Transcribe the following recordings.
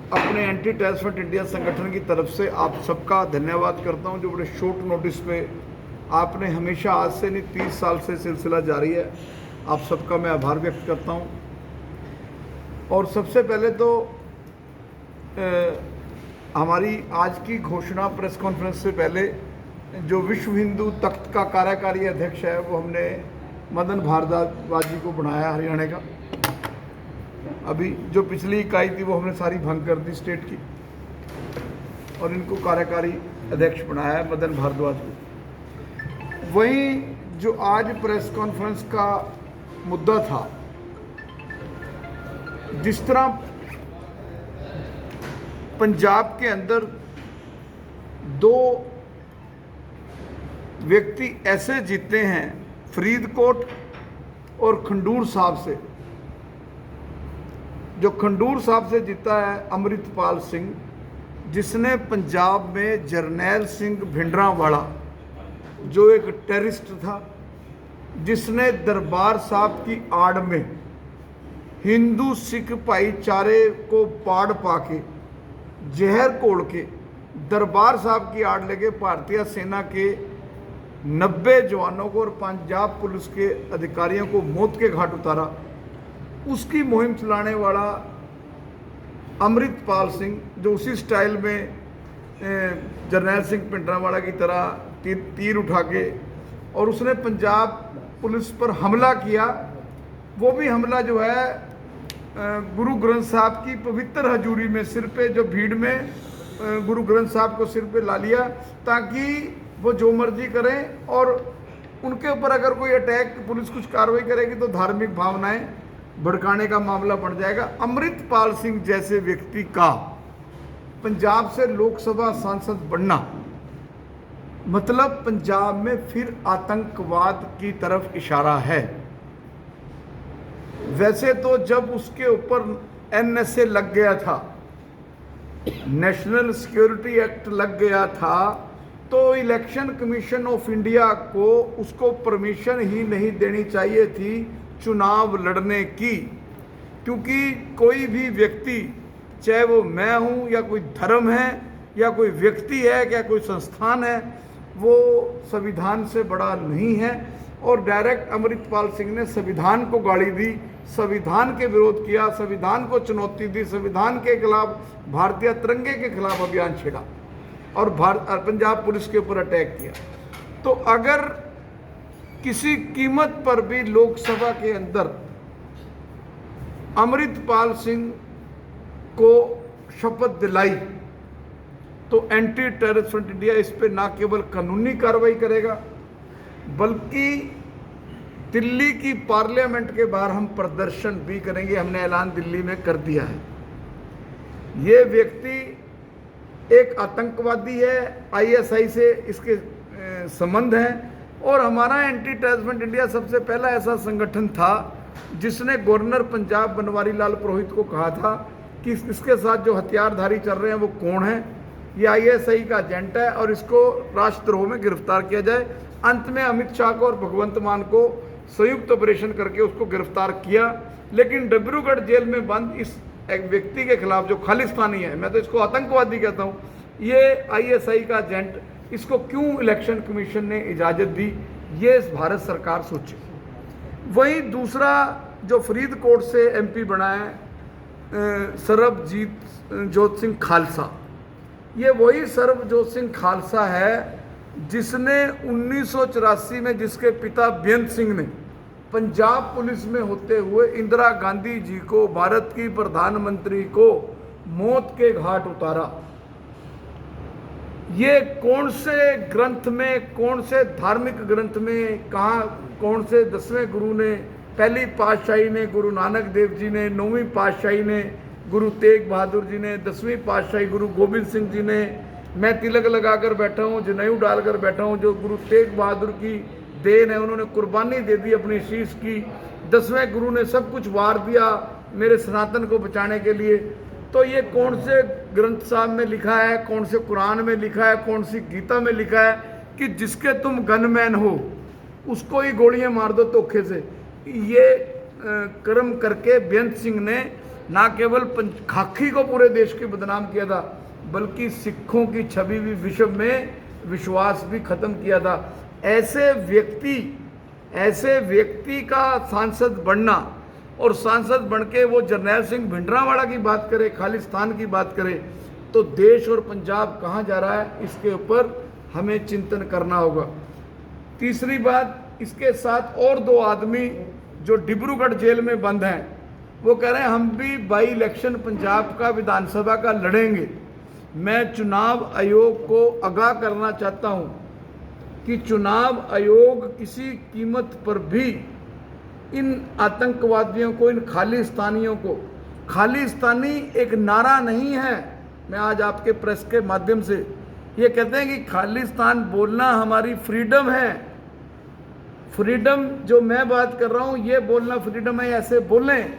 अपने anti terrorist India संगठन की तरफ से आप सबका धन्यवाद करता हूं, जो बड़े शॉर्ट नोटिस पे आपने हमेशा, आज से नहीं 30 साल से सिलसिला जारी है, आप सबका मैं आभार व्यक्त करता हूं। और सबसे पहले तो हमारी आज की घोषणा प्रेस कॉन्फ्रेंस से पहले जो विश्व हिंदू तख्त का कार्यकारी अध्यक्ष है वो हमने मदन भारद्वाज जी को बनाया, हरियाणा का। अभी जो पिछली इकाई थी वो हमने सारी भंग कर दी स्टेट की, और इनको कार्यकारी अध्यक्ष बनाया है मदन भारद्वाज को। वहीं जो आज प्रेस कॉन्फ्रेंस का मुद्दा था, जिस तरह पंजाब के अंदर दो व्यक्ति ऐसे जीते हैं, फरीदकोट और खंडूर साहब से। जो खंडूर साहब से जीता है अमृतपाल सिंह, जिसने पंजाब में जरनैल सिंह भिंडरांवाला, जो एक टेररिस्ट था, जिसने दरबार साहब की आड़ में हिंदू सिख भाईचारे को पाड़ पाके जहर घोल के दरबार साहब की आड़ लगे भारतीय सेना के 90 जवानों को और पंजाब पुलिस के अधिकारियों को मौत के घाट उतारा, उसकी मुहिम चलाने वाला अमृतपाल सिंह, जो उसी स्टाइल में जरनैल सिंह भिंडरांवाला की तरह तीर उठा के और उसने पंजाब पुलिस पर हमला किया। वो भी हमला जो है गुरु ग्रंथ साहब की पवित्र हजूरी में, सिर पे जो भीड़ में गुरु ग्रंथ साहब को सिर पे ला लिया, ताकि वो जो मर्जी करें और उनके ऊपर अगर कोई अटैक, पुलिस कुछ कार्रवाई करेगी तो धार्मिक भावनाएं भड़काने का मामला बढ़ जाएगा। अमृतपाल सिंह जैसे व्यक्ति का पंजाब से लोकसभा सांसद बनना मतलब पंजाब में फिर आतंकवाद की तरफ इशारा है। वैसे तो जब उसके ऊपर NSA लग गया था, नेशनल सिक्योरिटी एक्ट लग गया था, तो इलेक्शन कमीशन ऑफ इंडिया को उसको परमिशन ही नहीं देनी चाहिए थी चुनाव लड़ने की, क्योंकि कोई भी व्यक्ति, चाहे वो मैं हूं या कोई धर्म है या कोई व्यक्ति है या कोई संस्थान है, वो संविधान से बड़ा नहीं है। और डायरेक्ट अमृतपाल सिंह ने संविधान को गाली दी, संविधान के विरोध किया, संविधान को चुनौती दी, संविधान के खिलाफ, भारतीय तिरंगे के खिलाफ अभियान छेड़ा और पंजाब पुलिस के ऊपर अटैक किया। तो अगर किसी कीमत पर भी लोकसभा के अंदर अमृतपाल सिंह को शपथ दिलाई, तो एंटी टेररिस्ट फ्रंट इंडिया इस पे ना केवल कानूनी कार्रवाई करेगा, बल्कि दिल्ली की पार्लियामेंट के बाहर हम प्रदर्शन भी करेंगे। हमने ऐलान दिल्ली में कर दिया है। ये व्यक्ति एक आतंकवादी है, ISI से इसके संबंध हैं, और हमारा एंटी टेररिस्ट इंडिया सबसे पहला ऐसा संगठन था जिसने गवर्नर पंजाब बनवारी लाल पुरोहित को कहा था कि इसके साथ जो हथियारधारी चल रहे हैं वो कौन है, ये ISI का एजेंट है और इसको राष्ट्रद्रोह में गिरफ्तार किया जाए। अंत में अमित शाह को और भगवंत मान को संयुक्त ऑपरेशन करके उसको गिरफ्तार किया, लेकिन डिब्रूगढ़ जेल में बंद इस एक व्यक्ति के खिलाफ जो खालिस्तानी है, मैं तो इसको आतंकवादी कहता हूँ, ये ISI का एजेंट, इसको क्यों इलेक्शन कमीशन ने इजाज़त दी, ये भारत सरकार सोचे। वहीं दूसरा जो फरीदकोट से MP बना है सर्वजोत सिंह खालसा, ये वही सर्वजोत सिंह खालसा है जिसने 1984 में, जिसके पिता बेअंत सिंह ने पंजाब पुलिस में होते हुए इंदिरा गांधी जी को, भारत की प्रधानमंत्री को मौत के घाट उतारा। ये कौन से ग्रंथ में, कौन से धार्मिक ग्रंथ में, कहाँ, कौन से 10वें गुरु ने, पहली पातशाही ने, गुरु नानक देव जी ने, 9वीं पातशाही ने, गुरु तेग बहादुर जी ने, 10वीं पातशाही गुरु गोबिंद सिंह जी ने, मैं तिलक लगाकर बैठा हूँ, जनेऊ डालकर बैठा हूँ, जो गुरु तेग बहादुर की देन है, उन्होंने कुर्बानी दे दी अपनी शीश की। 10वें गुरु ने सब कुछ वार दिया मेरे सनातन को बचाने के लिए। तो ये कौन से ग्रंथ साहब में लिखा है, कौन से कुरान में लिखा है, कौन सी गीता में लिखा है कि जिसके तुम गनमैन हो उसको ही गोलियां मार दो धोखे से? ये कर्म करके बेअंत सिंह ने ना केवल खाकी को पूरे देश के बदनाम किया था, बल्कि सिखों की छवि भी विश्व में विश्वास भी खत्म किया था। ऐसे व्यक्ति का सांसद बनना और सांसद बनके वो जरनैल सिंह भिंडरांवाला की बात करे, खालिस्तान की बात करे, तो देश और पंजाब कहाँ जा रहा है, इसके ऊपर हमें चिंतन करना होगा। तीसरी बात, इसके साथ और 2 आदमी जो डिब्रूगढ़ जेल में बंद हैं, वो कह रहे हैं हम भी बाई इलेक्शन पंजाब का विधानसभा का लड़ेंगे। मैं चुनाव आयोग को आगाह करना चाहता हूं कि चुनाव आयोग किसी कीमत पर भी इन आतंकवादियों को, इन खालिस्तानियों को, खालिस्तानी एक नारा नहीं है। मैं आज आपके प्रेस के माध्यम से ये कहते हैं कि खालिस्तान बोलना हमारी फ्रीडम है। फ्रीडम जो मैं बात कर रहा हूँ ये बोलना फ्रीडम है, ऐसे बोलें,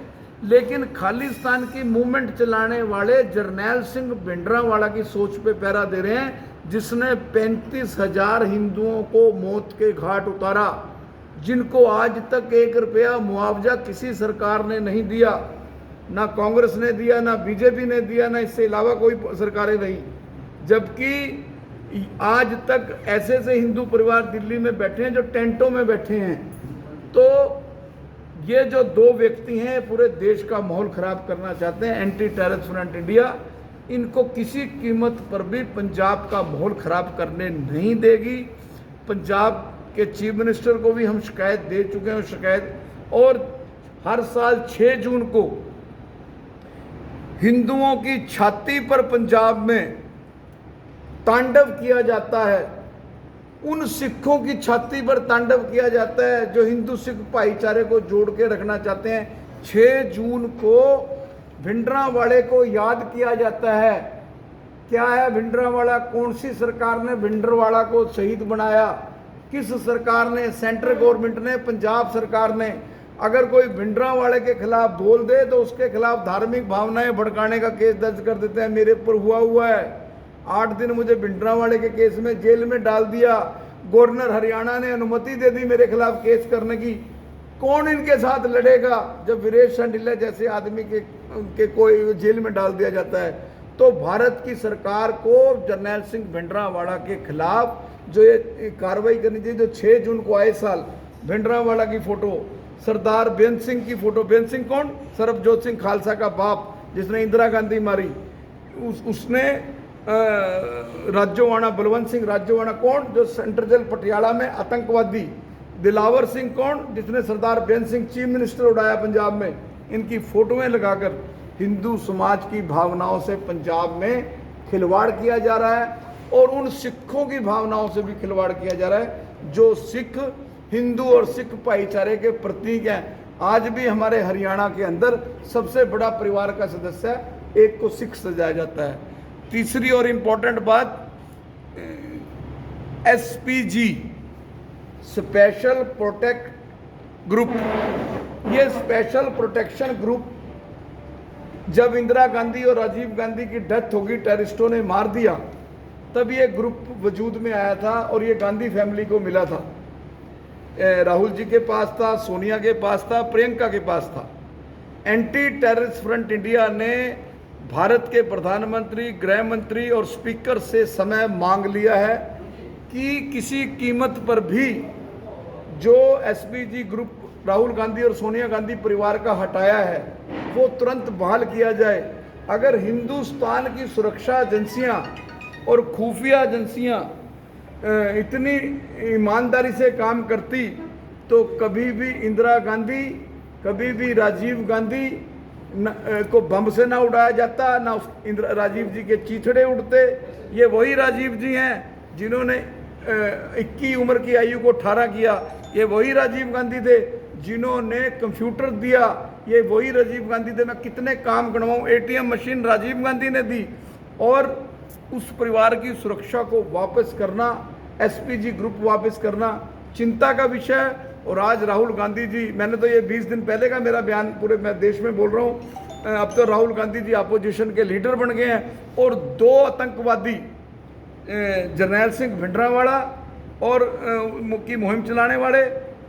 लेकिन खालिस्तान की मूवमेंट चलाने वाले जरनैल सिंह भिंडरांवाला की सोच पे पहरा दे रहे हैं, जिसने 35,000 हिंदुओं को मौत के घाट उतारा, जिनको आज तक 1 रुपया मुआवजा किसी सरकार ने नहीं दिया, ना कांग्रेस ने दिया, ना बीजेपी ने दिया, ना इससे अलावा कोई सरकारें नहीं। जबकि आज तक ऐसे हिंदू परिवार दिल्ली में बैठे हैं जो टेंटों में बैठे हैं। तो ये जो 2 व्यक्ति हैं पूरे देश का माहौल खराब करना चाहते हैं, एंटी टेररिस्ट फ्रंट इंडिया इनको किसी कीमत पर भी पंजाब का माहौल खराब करने नहीं देगी। पंजाब के चीफ मिनिस्टर को भी हम शिकायत दे चुके हैं, शिकायत, और हर साल 6 जून को हिंदुओं की छाती पर पंजाब में तांडव किया जाता है, उन सिखों की छाती पर तांडव किया जाता है जो हिंदू सिख भाईचारे को जोड़ के रखना चाहते हैं। 6 जून को भिंडरांवाले को याद किया जाता है। क्या है भिंडरांवाला? कौन सी सरकार ने भिंडरांवाला को शहीद बनाया? किस सरकार ने? सेंट्रल गवर्नमेंट ने, पंजाब सरकार ने। अगर कोई भिंडरांवाले के खिलाफ बोल दे तो उसके खिलाफ धार्मिक भावनाएं भड़काने का केस दर्ज कर देते हैं। मेरे ऊपर हुआ है। 8 दिन मुझे भिंडरांवाले के केस में जेल में डाल दिया। गवर्नर हरियाणा ने अनुमति दे दी मेरे खिलाफ केस करने की। कौन इनके साथ लड़ेगा जब वीरेश शांडिल्य जैसे आदमी के कोई जेल में डाल दिया जाता है? तो भारत की सरकार को जरनैल सिंह भिंडरांवाला के खिलाफ जो ये कार्रवाई करनी चाहिए। जो 6 जून को आए साल भिंडरांवाला की फोटो, सरदार बेअंत सिंह की फोटो, बेअंत सिंह कौन? सरबजोत सिंह खालसा का बाप जिसने इंदिरा गांधी मारी, उसने राज्योवाणा, बलवंत सिंह राज्योवाणा कौन? जो सेंट्रल जेल पटियाला में आतंकवादी। दिलावर सिंह कौन? जिसने सरदार बेअंत सिंह चीफ मिनिस्टर उड़ाया पंजाब में। इनकी फोटोएं लगाकर हिंदू समाज की भावनाओं से पंजाब में खिलवाड़ किया जा रहा है और उन सिखों की भावनाओं से भी खिलवाड़ किया जा रहा है जो सिख, हिंदू और सिख भाईचारे के प्रतीक हैं। आज भी हमारे हरियाणा के अंदर सबसे बड़ा परिवार का सदस्य है, एक को सिख सजाया जाता है। तीसरी और इम्पोर्टेंट बात, SPG स्पेशल प्रोटेक्ट ग्रुप। ये स्पेशल प्रोटेक्शन ग्रुप जब इंदिरा गांधी और राजीव गांधी की डेथ होगी, टेररिस्टों ने मार दिया, तब ये ग्रुप वजूद में आया था और ये गांधी फैमिली को मिला था। राहुल जी के पास था, सोनिया के पास था, प्रियंका के पास था। एंटी टेररिस्ट फ्रंट इंडिया ने भारत के प्रधानमंत्री, गृह मंत्री और स्पीकर से समय मांग लिया है कि किसी कीमत पर भी जो SPG ग्रुप राहुल गांधी और सोनिया गांधी परिवार का हटाया है वो तुरंत बहाल किया जाए। अगर हिंदुस्तान की सुरक्षा एजेंसियां और खुफिया एजेंसियां इतनी ईमानदारी से काम करती तो कभी भी इंदिरा गांधी, कभी भी राजीव गांधी को बम से ना उड़ाया जाता, ना राजीव जी के चीथड़े उड़ते। ये वही राजीव जी हैं जिन्होंने 21 उम्र की आयु को 18 किया। ये वही राजीव गांधी थे जिन्होंने कंप्यूटर दिया। ये वही राजीव गांधी थे। मैं कितने काम गिनवाऊं। ATM मशीन राजीव गांधी ने दी। और उस परिवार की सुरक्षा को वापस करना, SPG ग्रुप वापस करना चिंता का विषय है। और आज राहुल गांधी जी, मैंने तो ये 20 दिन पहले का मेरा बयान पूरे मैं देश में बोल रहा हूँ, अब तो राहुल गांधी जी अपोजिशन के लीडर बन गए हैं। और 2 आतंकवादी, जरनैल सिंह भिंडरांवाला और की मुहिम चलाने वाले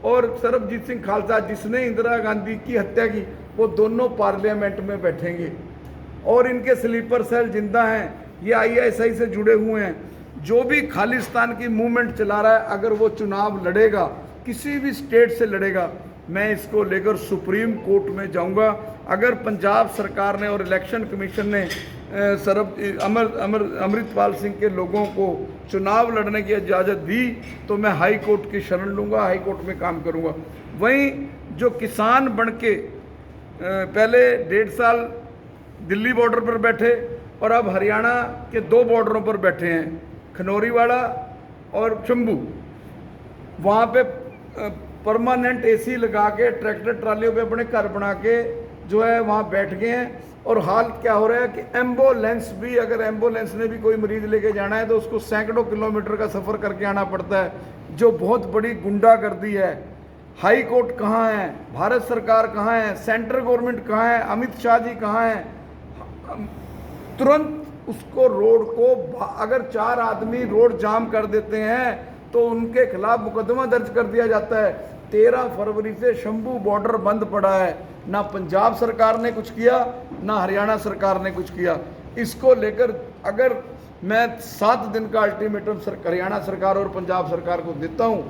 और सरबजीत सिंह खालसा जिसने इंदिरा गांधी की हत्या की, वो दोनों पार्लियामेंट में बैठेंगे और इनके स्लीपर सेल जिंदा हैं, ये ISI से जुड़े हुए हैं। जो भी खालिस्तान की मूवमेंट चला रहा है, अगर वो चुनाव लड़ेगा, किसी भी स्टेट से लड़ेगा, मैं इसको लेकर सुप्रीम कोर्ट में जाऊंगा। अगर पंजाब सरकार ने और इलेक्शन कमीशन ने अमृतपाल सिंह के लोगों को चुनाव लड़ने की इजाज़त दी तो मैं हाई कोर्ट की शरण लूँगा, हाई कोर्ट में काम करूँगा। वहीं जो किसान बन के पहले 1.5 साल दिल्ली बॉर्डर पर बैठे और अब हरियाणा के 2 बॉर्डरों पर बैठे हैं, खनौरीवाड़ा और शंभू, वहाँ पे परमानेंट AC लगा के ट्रैक्टर ट्रालियों पे अपने घर बना के जो है वहाँ बैठ गए हैं। और हाल क्या हो रहा है कि एम्बुलेंस भी, अगर एम्बुलेंस ने भी कोई मरीज लेके जाना है तो उसको सैकड़ों किलोमीटर का सफ़र करके आना पड़ता है, जो बहुत बड़ी गुंडागर्दी है। हाई कोर्ट कहाँ है, भारत सरकार कहाँ है, सेंट्रल गवर्नमेंट कहाँ है, अमित शाह जी कहाँ है? तुरंत उसको रोड को, अगर 4 आदमी रोड जाम कर देते हैं तो उनके खिलाफ मुकदमा दर्ज कर दिया जाता है। 13 फरवरी से शंभू बॉर्डर बंद पड़ा है, ना पंजाब सरकार ने कुछ किया, ना हरियाणा सरकार ने कुछ किया। इसको लेकर अगर मैं 7 दिन का अल्टीमेटम हरियाणा सरकार और पंजाब सरकार को देता हूं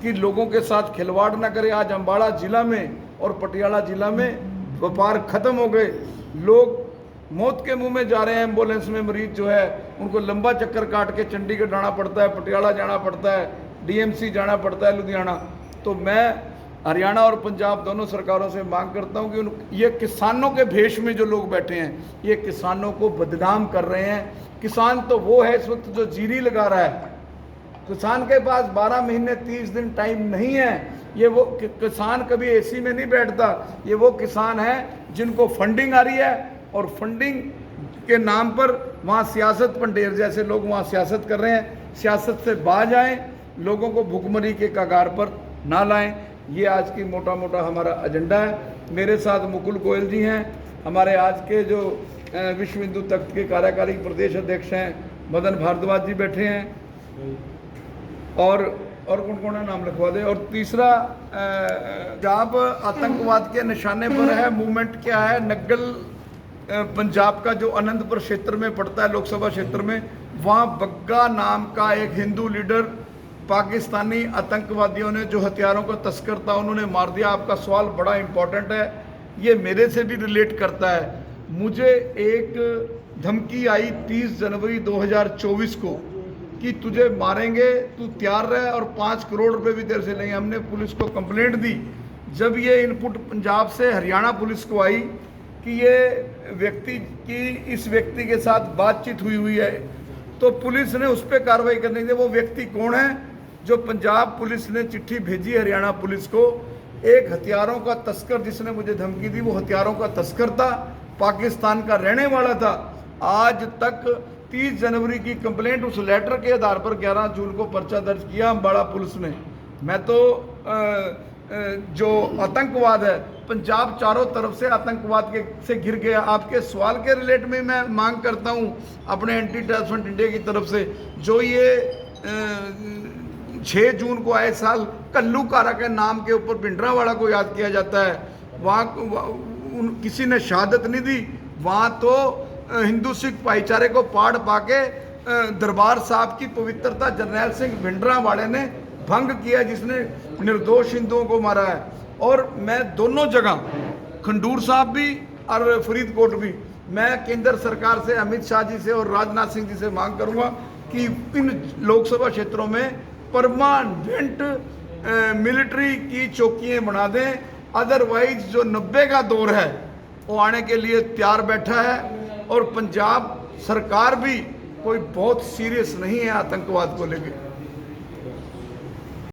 कि लोगों के साथ खिलवाड़ ना करे। आज अम्बाड़ा जिला में और पटियाला जिला में व्यापार खत्म हो गए, लोग मौत के मुंह में जा रहे हैं। एम्बुलेंस में मरीज जो है उनको लंबा चक्कर काट के चंडीगढ़ जाना पड़ता है, पटियाला जाना पड़ता है, DMC जाना पड़ता है, लुधियाना। तो मैं हरियाणा और पंजाब दोनों सरकारों से मांग करता हूं कि ये किसानों के भेष में जो लोग बैठे हैं, ये किसानों को बदनाम कर रहे हैं। किसान तो वो है इस वक्त जो जीरी लगा रहा है, किसान के पास 12 महीने 30 दिन टाइम नहीं है। ये वो किसान कभी AC में नहीं बैठता, ये वो किसान है जिनको फंडिंग आ रही है और फंडिंग के नाम पर वहाँ सियासत पंडेर जैसे लोग वहाँ सियासत कर रहे हैं। सियासत से बाज आएँ, लोगों को भुखमरी के कगार पर ना लाएं। ये आज की मोटा मोटा हमारा एजेंडा है। मेरे साथ मुकुल गोयल जी हैं, हमारे आज के जो विश्व हिंदू तख्त के कार्यकारी प्रदेश अध्यक्ष हैं मदन भारद्वाज जी बैठे हैं, और कौन कौन है नाम लिखवा दे। और तीसरा, पंजाब आतंकवाद के निशाने पर है। मूवमेंट क्या है? नग्गल पंजाब का जो अनंतपुर क्षेत्र में पड़ता है, लोकसभा क्षेत्र में, वहाँ बग्गा नाम का एक हिंदू लीडर पाकिस्तानी आतंकवादियों ने, जो हथियारों का तस्कर था, उन्होंने मार दिया। आपका सवाल बड़ा इंपॉर्टेंट है, ये मेरे से भी रिलेट करता है। मुझे एक धमकी आई 30 जनवरी 2024 को कि तुझे मारेंगे, तू तैयार रहे और 5 करोड़ रुपए भी तेरे से लेंगे। हमने पुलिस को कंप्लेंट दी। जब ये इनपुट पंजाब से हरियाणा पुलिस को आई कि ये व्यक्ति की इस व्यक्ति के साथ बातचीत हुई है, तो पुलिस ने उस पर कार्रवाई करने दी। वो व्यक्ति कौन है? जो पंजाब पुलिस ने चिट्ठी भेजी हरियाणा पुलिस को, एक हथियारों का तस्कर जिसने मुझे धमकी दी, वो हथियारों का तस्कर था, पाकिस्तान का रहने वाला था। आज तक 30 जनवरी की कंप्लेंट, उस लेटर के आधार पर 11 जून को पर्चा दर्ज किया अम्बाड़ा पुलिस ने। मैं तो जो आतंकवाद है, पंजाब चारों तरफ से आतंकवाद से घिर गया। आपके सवाल के रिलेट में मैं मांग करता हूं अपने एंटी टेररिस्ट फ्रंट इंडिया की तरफ से, जो ये 6 जून को आए साल कल्लू कारा के नाम के ऊपर भिंडरावाड़ा को याद किया जाता है, वहाँ किसी ने शहादत नहीं दी। वहाँ तो हिंदू सिख भाईचारे को पाड़ पाके दरबार साहब की पवित्रता जरनैल सिंह भिंडरावाड़े ने भंग किया, जिसने निर्दोष हिंदुओं को मारा है। और मैं दोनों जगह, खंडूर साहब भी और फरीदकोट भी, मैं केंद्र सरकार से, अमित शाह जी से और राजनाथ सिंह जी से मांग करूंगा कि इन लोकसभा क्षेत्रों में परमानेंट मिलिट्री की चौकियां बना दें। अदरवाइज जो 90 का दौर है वो आने के लिए तैयार बैठा है। और पंजाब सरकार भी कोई बहुत सीरियस नहीं है आतंकवाद को लेकर।